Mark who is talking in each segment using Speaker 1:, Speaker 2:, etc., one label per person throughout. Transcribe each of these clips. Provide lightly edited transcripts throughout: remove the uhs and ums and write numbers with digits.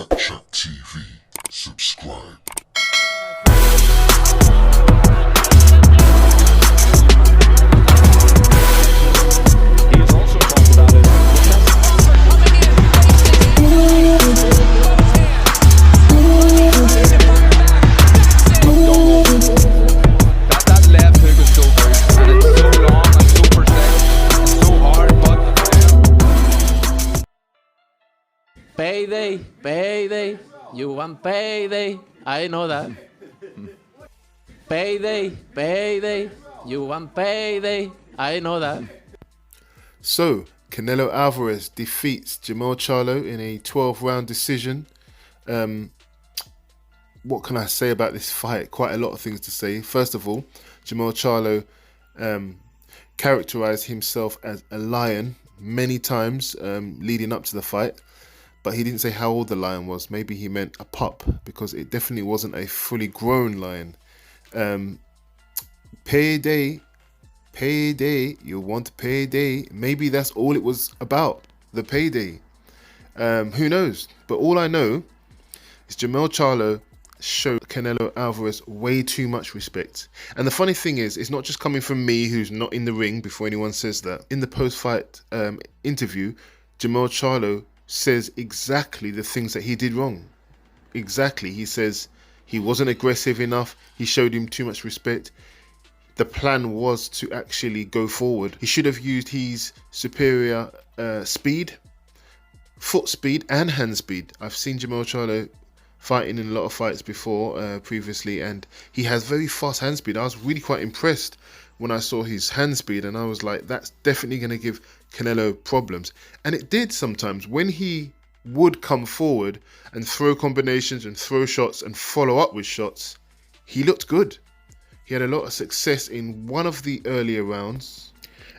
Speaker 1: Snapchat TV. Subscribe.
Speaker 2: He has also talked about it. That left hook is so good, and it's so long and so precise and so hard, but
Speaker 3: Payday, payday, you want payday, I know that. Payday, payday, you want payday, I know that.
Speaker 4: So, Canelo Alvarez defeats Charlo in a 12-round decision. What can I say about this fight? Quite a lot of things to say. First of all, Charlo characterized himself as a lion many times leading up to the fight, but he didn't say how old the lion was. Maybe he meant a pup, because it definitely wasn't a fully grown lion. Payday, payday, you want payday. Maybe that's all it was about, the payday. Who knows? But all I know is Charlo showed Canelo Alvarez way too much respect. And the funny thing is, it's not just coming from me, who's not in the ring, before anyone says that. In the post-fight interview, Charlo says exactly the things that he did wrong. Exactly. He says he wasn't aggressive enough. He showed him too much respect. The plan was to actually go forward. He should have used his superior speed, foot speed and hand speed. I've seen Charlo fighting in a lot of fights before, previously, and he has very fast hand speed. I was really quite impressed when I saw his hand speed, and I was like, that's definitely going to give Canelo problems. And it did sometimes. When he would come forward and throw combinations and throw shots and follow up with shots, he looked good. He had a lot of success in one of the earlier rounds,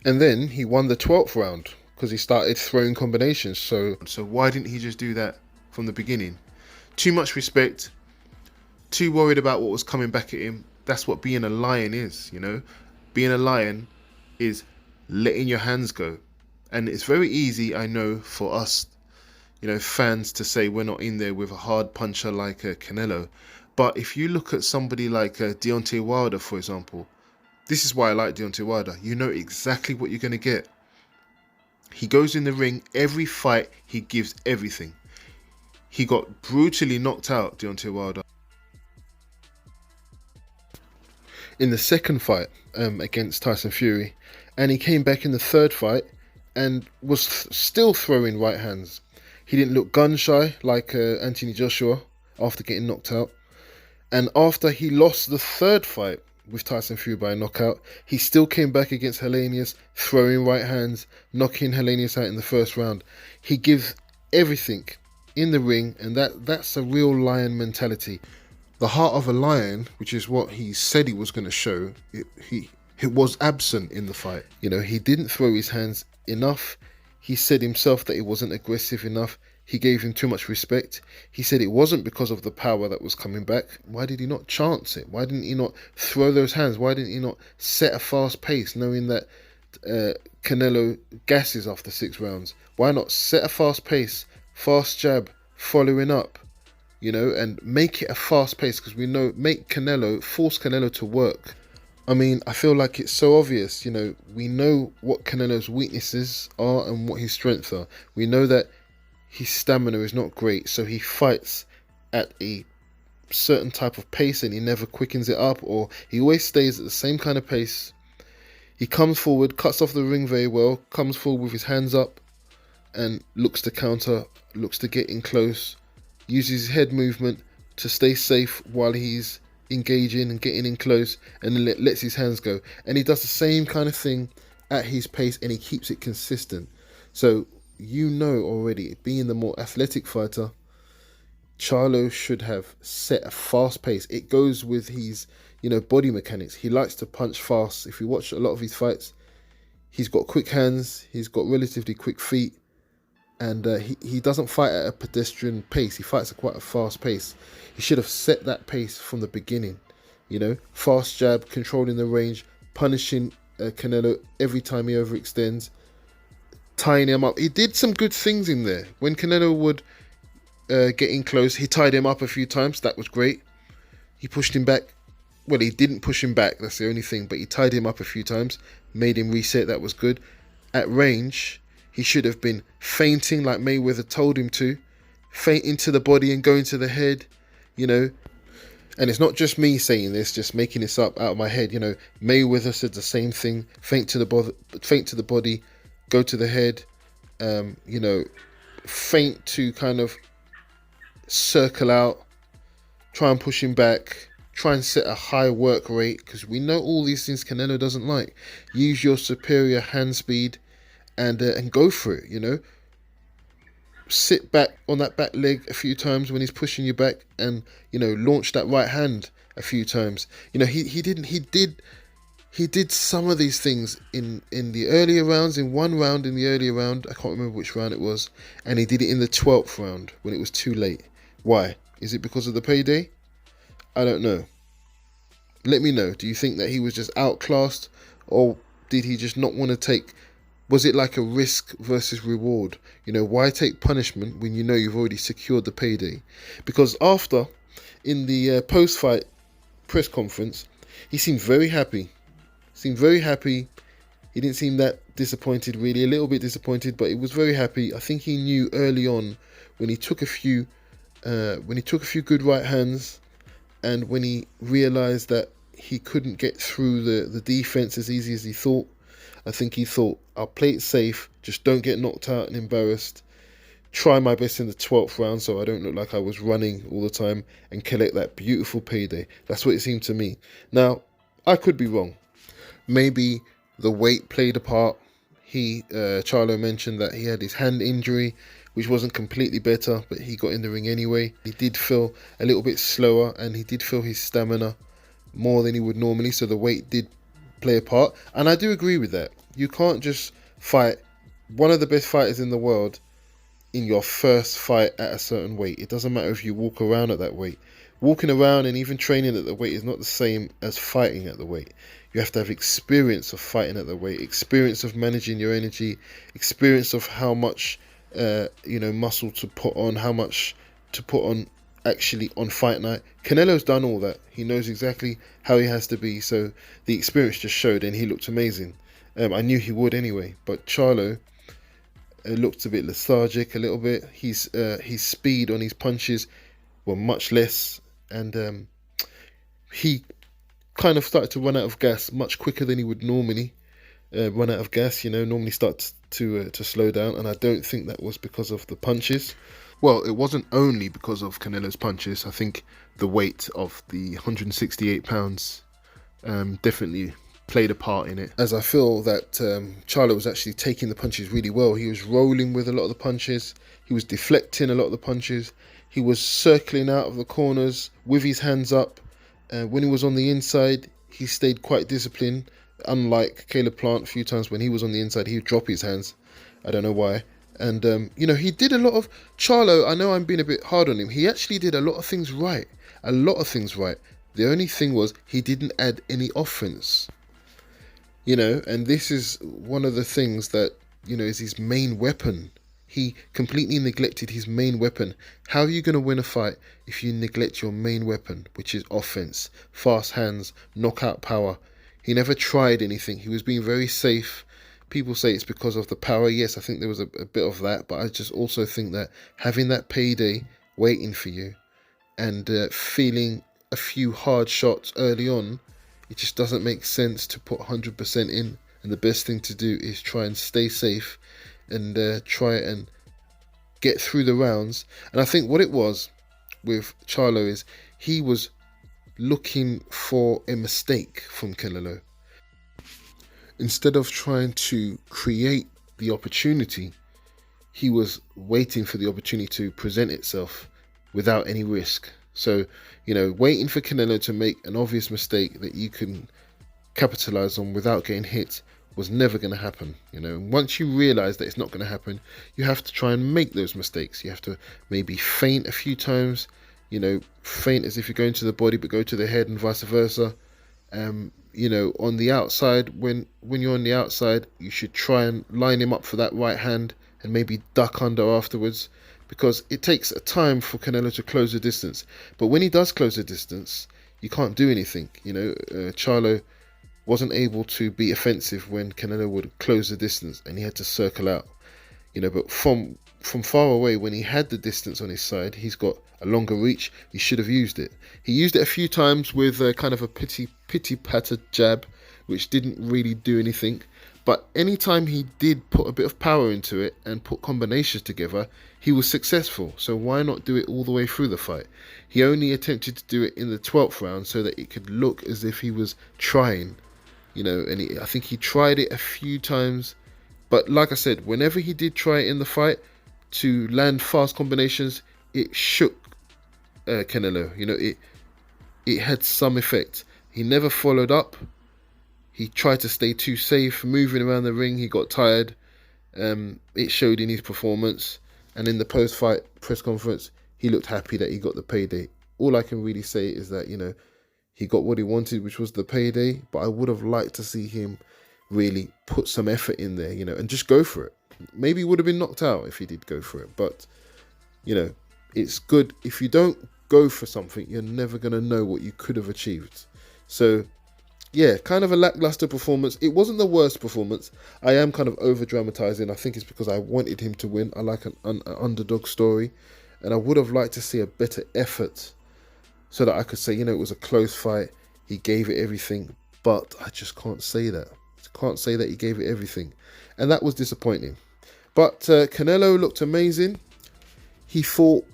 Speaker 4: and then he won the 12th round because he started throwing combinations. So why didn't he just do that from the beginning? Too much respect, too worried about what was coming back at him. That's what being a lion is, you know. Being a lion is letting your hands go. And it's very easy, I know, for us, you know, fans to say we're not in there with a hard puncher like Canelo. But if you look at somebody like Deontay Wilder, for example, this is why I like Deontay Wilder. You know exactly what you're going to get. He goes in the ring, every fight, he gives everything. He got brutally knocked out, Deontay Wilder, in the second fight against Tyson Fury, and he came back in the third fight and was still throwing right hands. He didn't look gun shy like Anthony Joshua after getting knocked out, and after he lost the third fight with Tyson Fury by a knockout, he still came back against Helenius, throwing right hands, knocking Helenius out in the first round. He gives everything in the ring, and that's a real lion mentality. The heart of a lion, which is what he said he was going to show, it was absent in the fight. You know, he didn't throw his hands enough. He said himself that he wasn't aggressive enough. He gave him too much respect. He said it wasn't because of the power that was coming back. Why did he not chance it? Why didn't he not throw those hands? Why didn't he not set a fast pace, knowing that Canelo gasses after 6 rounds? Why not set a fast pace, fast jab, following up, you know, and make it a fast pace? Because we know, force Canelo to work. I mean, I feel like it's so obvious, you know. We know what Canelo's weaknesses are and what his strengths are. We know that his stamina is not great, so he fights at a certain type of pace and he never quickens it up, or he always stays at the same kind of pace. He comes forward, cuts off the ring very well, comes forward with his hands up and looks to counter, looks to get in close, uses his head movement to stay safe while he's engaging and getting in close, and then lets his hands go. And he does the same kind of thing at his pace, and he keeps it consistent. So you know already, being the more athletic fighter, Charlo should have set a fast pace. It goes with his, you know, body mechanics. He likes to punch fast. If you watch a lot of his fights, he's got quick hands, he's got relatively quick feet, and he doesn't fight at a pedestrian pace. He fights at quite a fast pace. He should have set that pace from the beginning. You know, fast jab, controlling the range, punishing Canelo every time he overextends, tying him up. He did some good things in there. When Canelo would getting close. He tied him up a few times. That was great. He pushed him back. Well, he didn't push him back. That's the only thing. But he tied him up a few times. Made him reset. That was good. At range, he should have been feinting like Mayweather told him to. Feint into the body and go into the head. You know. And it's not just me saying this, just making this up out of my head. You know, Mayweather said the same thing. Feint to the body, go to the head. You know, feint to kind of circle out, try and push him back, try and set a high work rate, because we know all these things Canelo doesn't like. Use your superior hand speed and go for it, you know. Sit back on that back leg a few times when he's pushing you back, and, you know, launch that right hand a few times. You know, he did some of these things in the earlier rounds. In one round in the earlier round, I can't remember which round it was, and he did it in the 12th round when it was too late. Why? Is it because of the payday? I don't know. Let me know. Do you think that he was just outclassed, or did he just not want to take... Was it like a risk versus reward? You know, why take punishment when you know you've already secured the payday? Because after, in the post-fight press conference, he seemed very happy. He didn't seem that disappointed, really. A little bit disappointed, but he was very happy. I think he knew early on when he took a few good right hands, and when he realised that he couldn't get through the defence as easy as he thought. I think he thought, I'll play it safe, just don't get knocked out and embarrassed. Try my best in the 12th round so I don't look like I was running all the time, and collect that beautiful payday. That's what it seemed to me. Now, I could be wrong. Maybe the weight played a part. Charlo mentioned that he had his hand injury, which wasn't completely better, but he got in the ring anyway. He did feel a little bit slower, and he did feel his stamina more than he would normally, so the weight did play a part. And I do agree with that. You can't just fight one of the best fighters in the world in your first fight at a certain weight. It doesn't matter if you walk around at that weight. Walking around and even training at the weight is not the same as fighting at the weight. You have to have experience of fighting at the weight, experience of managing your energy, experience of how much muscle to put on, how much to put on actually on fight night. Canelo's done all that. He knows exactly how he has to be, so the experience just showed, and he looked amazing. I knew he would anyway, but Charlo looked a bit lethargic a little bit. His speed on his punches were much less, and he kind of started to run out of gas much quicker than he would normally run out of gas. You know, normally starts to slow down, and I don't think that was because of the punches. Well, it wasn't only because of Canelo's punches. I think the weight of the 168 pounds definitely played a part in it, as I feel that Charlo was actually taking the punches really well. He was rolling with a lot of the punches. He was deflecting a lot of the punches. He was circling out of the corners with his hands up. When he was on the inside, he stayed quite disciplined. Unlike Caleb Plant, a few times when he was on the inside, he would drop his hands. I don't know why. And, he did a lot of... Charlo, I know I'm being a bit hard on him. He actually did a lot of things right. The only thing was he didn't add any offense. And this is one of the things that, is his main weapon. He completely neglected his main weapon. How are you going to win a fight if you neglect your main weapon, which is offense, fast hands, knockout power? He never tried anything. He was being very safe. People say it's because of the power. Yes, I think there was a bit of that, but I just also think that having that payday waiting for you and feeling a few hard shots early on, it just doesn't make sense to put 100% in. And the best thing to do is try and stay safe and try and get through the rounds. And I think what it was with Charlo is he was looking for a mistake from Canelo. Instead of trying to create the opportunity, he was waiting for the opportunity to present itself without any risk. So, waiting for Canelo to make an obvious mistake that you can capitalize on without getting hit was never going to happen. Once you realize that it's not going to happen, you have to try and make those mistakes. You have to maybe feint a few times, feint as if you're going to the body but go to the head, and vice versa. On the outside, when you're on the outside, you should try and line him up for that right hand and maybe duck under afterwards, because it takes a time for Canelo to close the distance. But when he does close the distance, you can't do anything. Charlo wasn't able to be offensive when Canelo would close the distance, and he had to circle out. But from far away, when he had the distance on his side, he's got a longer reach. He should have used it. He used it a few times with kind of a pity patter jab, which didn't really do anything. But anytime he did put a bit of power into it and put combinations together, he was successful. So why not do it all the way through the fight? He only attempted to do it in the 12th round so that it could look as if he was trying, and I think he tried it a few times. But like I said, whenever he did try it in the fight to land fast combinations, it shook Canelo. It had some effect. He never followed up. He tried to stay too safe, moving around the ring. He got tired. It showed in his performance. And in the post-fight press conference, he looked happy that he got the payday. All I can really say is that, he got what he wanted, which was the payday. But I would have liked to see him really put some effort in there, and just go for it. Maybe he would have been knocked out if he did go for it. But, it's good. If you don't go for something, you're never going to know what you could have achieved. So, yeah, kind of a lackluster performance. It wasn't the worst performance. I am kind of over-dramatizing. I think it's because I wanted him to win. I like an underdog story. And I would have liked to see a better effort so that I could say, it was a close fight. He gave it everything. But I just can't say that. I can't say that he gave it everything. And that was disappointing. But Canelo looked amazing. He fought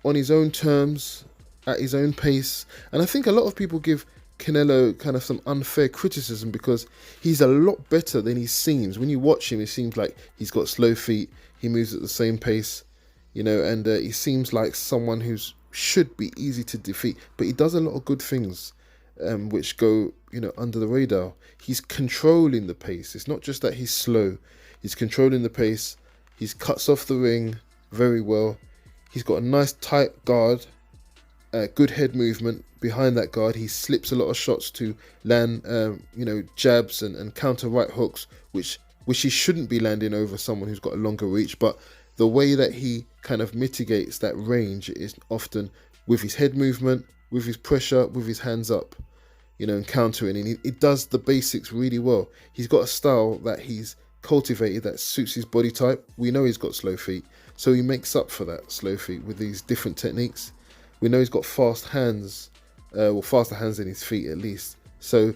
Speaker 4: on his own terms, at his own pace. And I think a lot of people give Canelo kind of some unfair criticism because he's a lot better than he seems. When you watch him, it seems like he's got slow feet. He moves at the same pace, and he seems like someone who should be easy to defeat. But he does a lot of good things, which go, under the radar. He's controlling the pace. It's not just that he's slow. He's controlling the pace. He cuts off the ring very well. He's got a nice tight guard, good head movement. Behind that guard, he slips a lot of shots to land, jabs and counter right hooks, which he shouldn't be landing over someone who's got a longer reach. But the way that he kind of mitigates that range is often with his head movement, with his pressure, with his hands up, and countering. And he does the basics really well. He's got a style that he's cultivated that suits his body type. We know he's got slow feet, so he makes up for that slow feet with these different techniques. We know he's got fast hands. Faster hands than his feet at least. So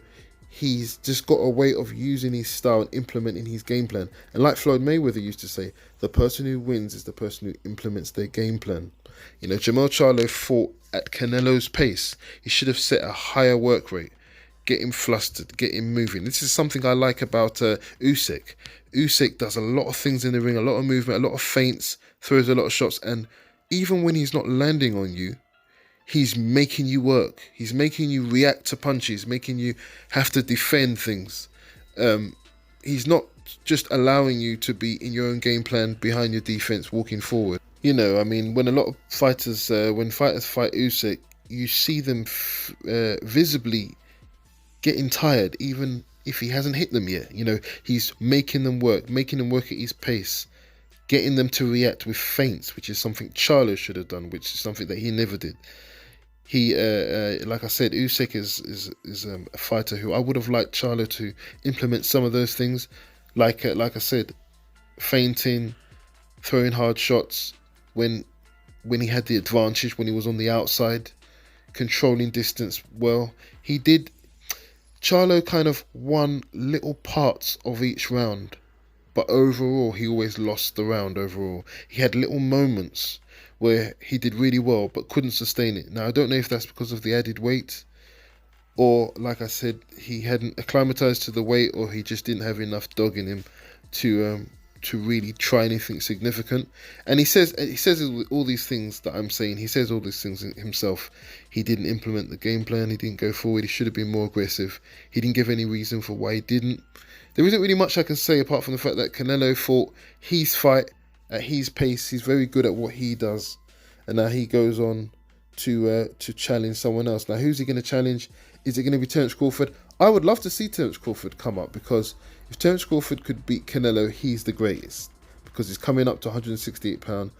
Speaker 4: he's just got a way of using his style and implementing his game plan. And like Floyd Mayweather used to say, the person who wins is the person who implements their game plan. Jermell Charlo fought at Canelo's pace. He should have set a higher work rate. Get him flustered, get him moving. This is something I like about Usyk. Usyk does a lot of things in the ring, a lot of movement, a lot of feints, throws a lot of shots. And even when he's not landing on you, he's making you work. He's making you react to punches, making you have to defend things. He's not just allowing you to be in your own game plan behind your defense, walking forward. When a lot of fighters, when fighters fight Usyk, you see them visibly getting tired, even if he hasn't hit them yet. He's making them work at his pace, getting them to react with feints, which is something Charlo should have done, which is something that he never did. He, like I said, Usyk is a fighter who I would have liked Charlo to implement some of those things, like I said, feinting, throwing hard shots when he had the advantage, when he was on the outside, controlling distance well. Charlo kind of won little parts of each round, but overall he always lost the round overall. He had little moments where he did really well but couldn't sustain it. Now, I don't know if that's because of the added weight, or like I said, he hadn't acclimatized to the weight, or he just didn't have enough dog in him to really try anything significant. And he says all these things that I'm saying. He says all these things himself. He didn't implement the game plan. He didn't go forward. He should have been more aggressive. He didn't give any reason for why he didn't. There isn't really much I can say apart from the fact that Canelo fought his fight at his pace. He's very good at what he does, and now he goes on to challenge someone else. Now, who's he going to challenge? Is it going to be Terence Crawford? I would love to see Terence Crawford come up, because if Terence Crawford could beat Canelo, he's the greatest, because he's coming up to £168.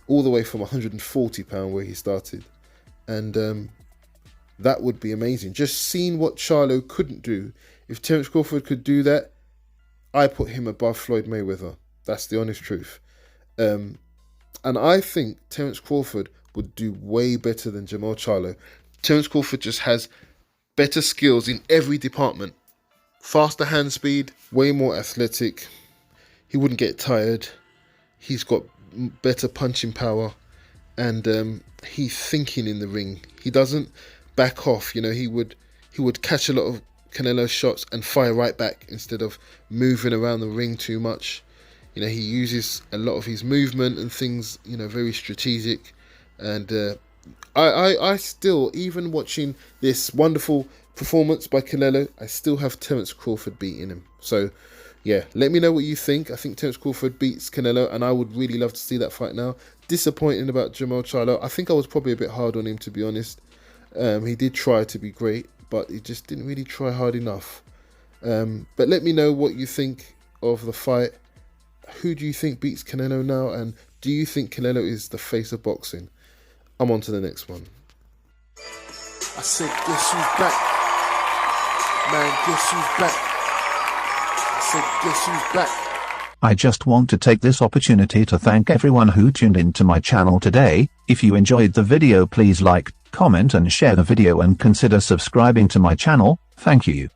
Speaker 4: all the way from 140 pound where he started, and that would be amazing. Just seeing what Charlo couldn't do. If Terence Crawford could do that, I put him above Floyd Mayweather. That's the honest truth. And I think Terence Crawford would do way better than Jermall Charlo. Terence Crawford just has better skills in every department. Faster hand speed, way more athletic. He wouldn't get tired. He's got better punching power, and he's thinking in the ring. He doesn't back off. You know, he would catch a lot of Canelo's shots and fire right back instead of moving around the ring too much. You know, he uses a lot of his movement and things, you know, very strategic. And I still, even watching this wonderful performance by Canelo, I still have Terence Crawford beating him. So, yeah, let me know what you think. I think Terence Crawford beats Canelo, and I would really love to see that fight now. Disappointing about Jermall Charlo. I think I was probably a bit hard on him, to be honest. He did try to be great, but he just didn't really try hard enough. But let me know what you think of the fight. Who do you think beats Canelo now? And do you think Canelo is the face of boxing? I'm on to the next one.
Speaker 5: I said, guess who's back? Man, guess who's back? I said, guess who's back?
Speaker 6: I just want to take this opportunity to thank everyone who tuned into my channel today. If you enjoyed the video, please like, comment and share the video, and consider subscribing to my channel. Thank you.